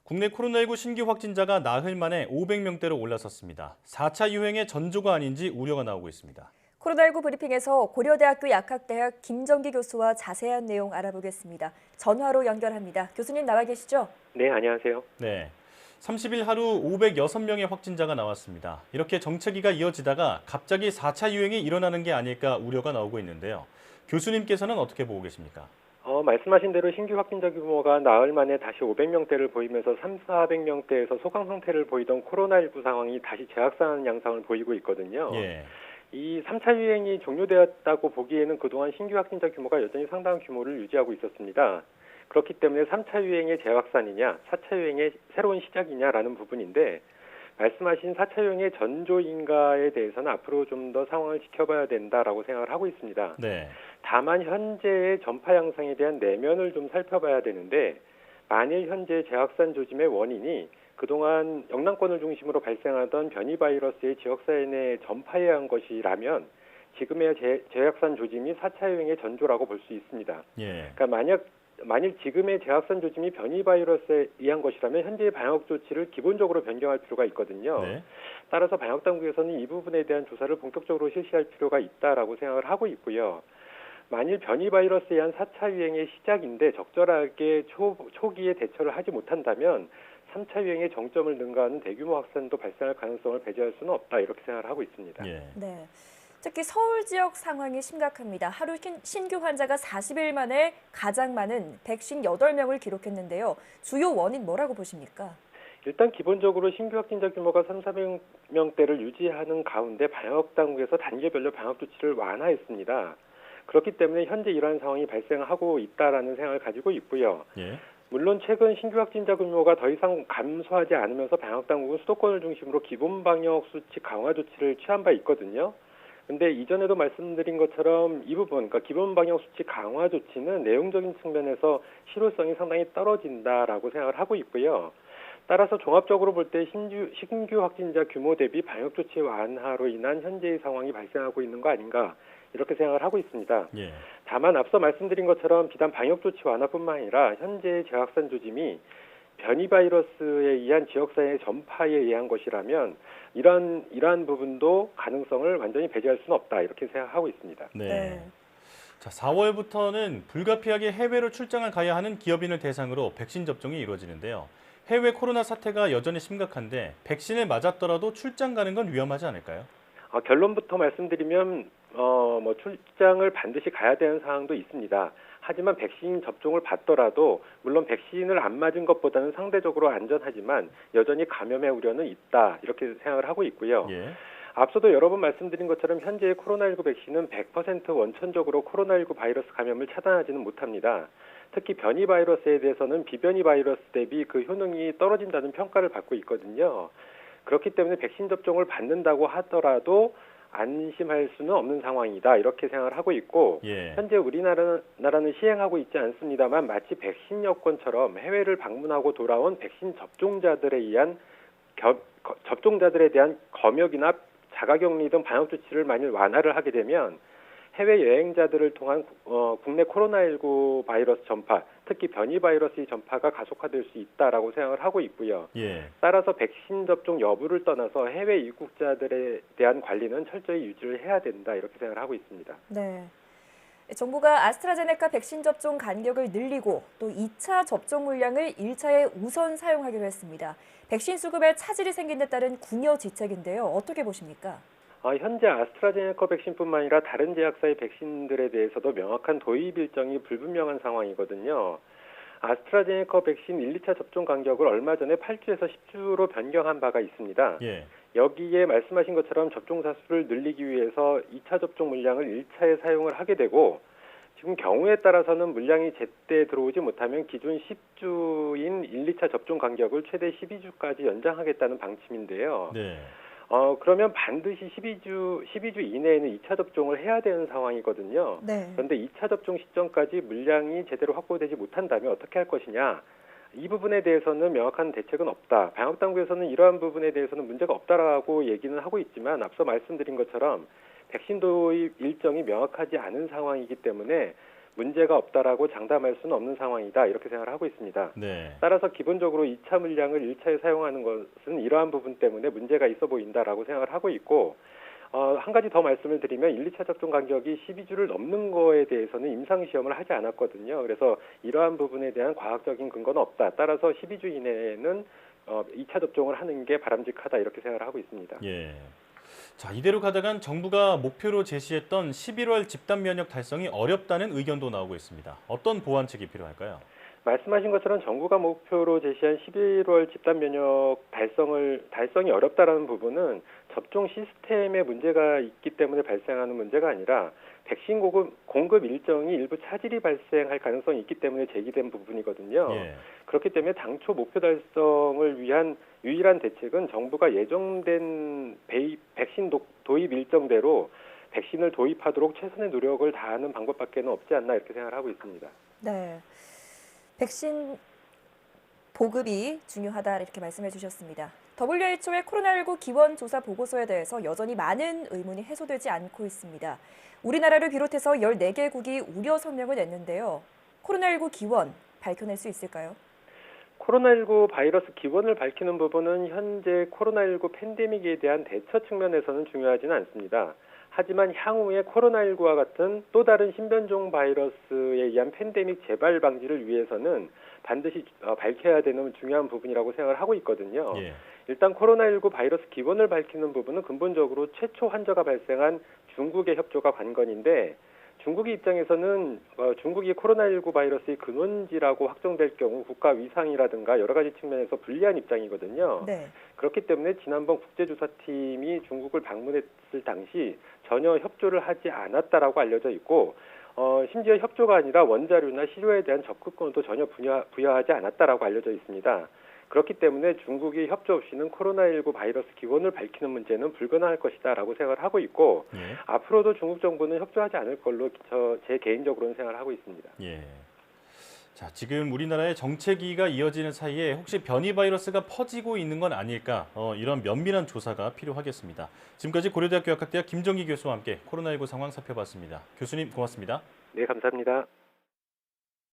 국내 코로나19 신규 확진자가 나흘 만에 500명대로 올라섰습니다. 4차 유행의 전조가 아닌지 우려가 나오고 있습니다. 코로나19 브리핑에서 고려대학교 약학대학 김정기 교수와 자세한 내용 알아보겠습니다. 전화로 연결합니다. 교수님 나와 계시죠? 네, 안녕하세요. 네, 30일 하루 506명의 확진자가 나왔습니다. 이렇게 정체기가 이어지다가 갑자기 4차 유행이 일어나는 게 아닐까 우려가 나오고 있는데요. 교수님께서는 어떻게 보고 계십니까? 말씀하신 대로 신규 확진자 규모가 나흘 만에 다시 500명대를 보이면서 400명대에서 소강 상태를 보이던 코로나19 상황이 다시 재확산하는 양상을 보이고 있거든요. 예, 이 3차 유행이 종료되었다고 보기에는 그동안 신규 확진자 규모가 여전히 상당한 규모를 유지하고 있었습니다. 그렇기 때문에 3차 유행의 재확산이냐, 4차 유행의 새로운 시작이냐라는 부분인데 말씀하신 4차 유행의 전조인가에 대해서는 앞으로 좀 더 상황을 지켜봐야 된다라고 생각을 하고 있습니다. 네, 다만 현재의 전파 양상에 대한 내면을 좀 살펴봐야 되는데 만일 현재 재확산 조짐의 원인이 그동안 영남권을 중심으로 발생하던 변이 바이러스의 지역사회 내 전파에 의한 것이라면 지금의 재확산 조짐이 4차 유행의 전조라고 볼 수 있습니다. 예, 그러니까 만일 지금의 재확산 조짐이 변이 바이러스에 의한 것이라면 현재의 방역 조치를 기본적으로 변경할 필요가 있거든요. 네, 따라서 방역 당국에서는 이 부분에 대한 조사를 본격적으로 실시할 필요가 있다라고 생각을 하고 있고요. 만일 변이 바이러스에 의한 4차 유행의 시작인데 적절하게 초기에 대처를 하지 못한다면 3차 유행의 정점을 능가하는 대규모 확산도 발생할 가능성을 배제할 수는 없다 이렇게 생각을 하고 있습니다. 예. 네. 특히 서울 지역 상황이 심각합니다. 하루 신규 환자가 40일 만에 가장 많은 158명을 기록했는데요. 주요 원인 뭐라고 보십니까? 일단 기본적으로 신규 확진자 규모가 3,400명대를 유지하는 가운데 방역 당국에서 단계별로 방역 조치를 완화했습니다. 그렇기 때문에 현재 이러한 상황이 발생하고 있다라는 생각을 가지고 있고요. 예, 물론 최근 신규 확진자 규모가 더 이상 감소하지 않으면서 방역 당국은 수도권을 중심으로 기본 방역 수칙 강화 조치를 취한 바 있거든요. 근데 이전에도 말씀드린 것처럼 이 부분, 그러니까 기본 방역 수칙 강화 조치는 내용적인 측면에서 실효성이 상당히 떨어진다라고 생각을 하고 있고요. 따라서 종합적으로 볼 때 신규 확진자 규모 대비 방역 조치 완화로 인한 현재의 상황이 발생하고 있는 거 아닌가 이렇게 생각을 하고 있습니다. 예, 다만 앞서 말씀드린 것처럼 비단 방역 조치 완화뿐만 아니라 현재의 재확산 조짐이 변이 바이러스에 의한 지역사회의 전파에 의한 것이라면 이러한 부분도 가능성을 완전히 배제할 수는 없다 이렇게 생각하고 있습니다. 네. 네. 자, 4월부터는 불가피하게 해외로 출장을 가야 하는 기업인을 대상으로 백신 접종이 이루어지는데요. 해외 코로나 사태가 여전히 심각한데 백신을 맞았더라도 출장 가는 건 위험하지 않을까요? 결론부터 말씀드리면 출장을 반드시 가야 되는 상황도 있습니다. 하지만 백신 접종을 받더라도 물론 백신을 안 맞은 것보다는 상대적으로 안전하지만 여전히 감염의 우려는 있다 이렇게 생각을 하고 있고요. 예, 앞서도 여러 번 말씀드린 것처럼 현재의 코로나19 백신은 100% 원천적으로 코로나19 바이러스 감염을 차단하지는 못합니다. 특히 변이 바이러스에 대해서는 비변이 바이러스 대비 그 효능이 떨어진다는 평가를 받고 있거든요. 그렇기 때문에 백신 접종을 받는다고 하더라도 안심할 수는 없는 상황이다 이렇게 생각을 하고 있고 예, 현재 우리나라는 시행하고 있지 않습니다만 마치 백신 여권처럼 해외를 방문하고 돌아온 백신 접종자들에 대한 검역이나 자가격리 등 방역 조치를 만일 완화를 하게 되면 해외 여행자들을 통한 국내 코로나19 바이러스 전파, 특히 변이 바이러스의 전파가 가속화될 수 있다라고 생각을 하고 있고요. 예, 따라서 백신 접종 여부를 떠나서 해외 입국자들에 대한 관리는 철저히 유지를 해야 된다 이렇게 생각을 하고 있습니다. 네. 정부가 아스트라제네카 백신 접종 간격을 늘리고 또 2차 접종 물량을 1차에 우선 사용하기로 했습니다. 백신 수급에 차질이 생긴 데 따른 궁여지책인데요. 어떻게 보십니까? 현재 아스트라제네카 백신뿐만 아니라 다른 제약사의 백신들에 대해서도 명확한 도입 일정이 불분명한 상황이거든요. 아스트라제네카 백신 1, 2차 접종 간격을 얼마 전에 8주에서 10주로 변경한 바가 있습니다. 예, 여기에 말씀하신 것처럼 접종자 수를 늘리기 위해서 2차 접종 물량을 1차에 사용을 하게 되고 지금 경우에 따라서는 물량이 제때 들어오지 못하면 기존 10주인 1, 2차 접종 간격을 최대 12주까지 연장하겠다는 방침인데요. 네, 그러면 반드시 12주 이내에는 2차 접종을 해야 되는 상황이거든요. 네. 그런데 2차 접종 시점까지 물량이 제대로 확보되지 못한다면 어떻게 할 것이냐? 이 부분에 대해서는 명확한 대책은 없다. 방역당국에서는 이러한 부분에 대해서는 문제가 없다라고 얘기는 하고 있지만 앞서 말씀드린 것처럼 백신 도입 일정이 명확하지 않은 상황이기 때문에 문제가 없다라고 장담할 수는 없는 상황이다 이렇게 생각을 하고 있습니다. 네. 따라서 기본적으로 2차 물량을 1차에 사용하는 것은 이러한 부분 때문에 문제가 있어 보인다라고 생각을 하고 있고 한 가지 더 말씀을 드리면 1, 2차 접종 간격이 12주를 넘는 거에 대해서는 임상시험을 하지 않았거든요. 그래서 이러한 부분에 대한 과학적인 근거는 없다. 따라서 12주 이내에는 2차 접종을 하는 게 바람직하다 이렇게 생각을 하고 있습니다. 예. 자, 이대로 가다간 정부가 목표로 제시했던 11월 집단 면역 달성이 어렵다는 의견도 나오고 있습니다. 어떤 보완책이 필요할까요? 말씀하신 것처럼 정부가 목표로 제시한 11월 집단 면역 달성이 어렵다라는 부분은 접종 시스템에 문제가 있기 때문에 발생하는 문제가 아니라 백신 공급 일정이 일부 차질이 발생할 가능성이 있기 때문에 제기된 부분이거든요. 예. 그렇기 때문에 당초 목표 달성을 위한 유일한 대책은 정부가 예정된 백신 도입 일정대로 백신을 도입하도록 최선의 노력을 다하는 방법밖에는 없지 않나 이렇게 생각을 하고 있습니다. 네. 백신 보급이 중요하다 이렇게 말씀해 주셨습니다. WHO의 코로나19 기원 조사 보고서에 대해서 여전히 많은 의문이 해소되지 않고 있습니다. 우리나라를 비롯해서 14개국이 우려 성명을 냈는데요. 코로나19 기원 밝혀낼 수 있을까요? 코로나19 바이러스 기원을 밝히는 부분은 현재 코로나19 팬데믹에 대한 대처 측면에서는 중요하지는 않습니다. 하지만 향후에 코로나19와 같은 또 다른 신변종 바이러스에 의한 팬데믹 재발 방지를 위해서는 반드시 밝혀야 되는 중요한 부분이라고 생각을 하고 있거든요. 예. 일단 코로나19 바이러스 기원을 밝히는 부분은 근본적으로 최초 환자가 발생한 중국의 협조가 관건인데 중국의 입장에서는 중국이 코로나19 바이러스의 근원지라고 확정될 경우 국가 위상이라든가 여러 가지 측면에서 불리한 입장이거든요. 네. 그렇기 때문에 지난번 국제조사팀이 중국을 방문했을 당시 전혀 협조를 하지 않았다라고 알려져 있고 심지어 협조가 아니라 원자료나 시료에 대한 접근권도 전혀 부여하지 않았다라고 알려져 있습니다. 그렇기 때문에 중국이 협조 없이는 코로나19 바이러스 기원을 밝히는 문제는 불가능할 것이다라고 생각을 하고 있고 예. 앞으로도 중국 정부는 협조하지 않을 걸로 제 개인적으로는 생각을 하고 있습니다. 예. 자, 지금 우리나라의 정체기가 이어지는 사이에 혹시 변이 바이러스가 퍼지고 있는 건 아닐까? 이런 면밀한 조사가 필요하겠습니다. 지금까지 고려대학교 약학대학 김정기 교수와 함께 코로나19 상황 살펴봤습니다. 교수님 고맙습니다. 네, 감사합니다.